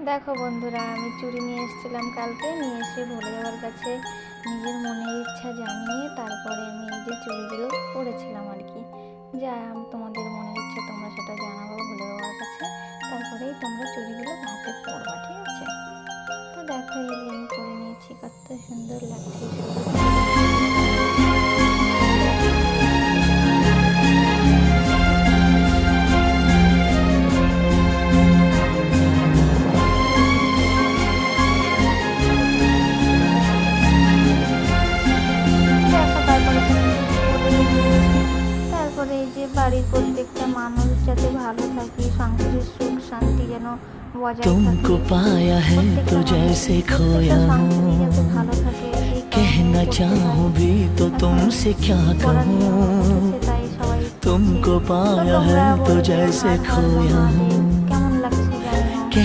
দেখো বন্ধুরা, আমি চুড়ি নিয়ে এসেছিলাম কালকে, নিয়ে এসে ভোলে বাবার কাছে নিজের মনের ইচ্ছা জানিয়ে তারপরে আমি এই যে চুড়িগুলো পরেছিলাম আর কি। যা তোমাদের মনের ইচ্ছা তোমরা সেটা জানাবো ভোলে বাবার কাছে, তারপরেই তোমরা চুড়িগুলো হাতে পরবা, ঠিক আছে? তো দেখো এই যে আমি পরে নিয়েছি, কত সুন্দর লাগছে এই তারপরে এই যে বাড়ির প্রত্যেকটা মানুষ যাতে ভালো থাকে, সংসারের সুখ শান্তি যেন বজায় থাকে, तुमको पाया है तो जैसे खोया हूँ, कहना चाहूँ भी तो तुमसे क्या कहूँ। तुमको पाया है तो जैसे खोया हूँ,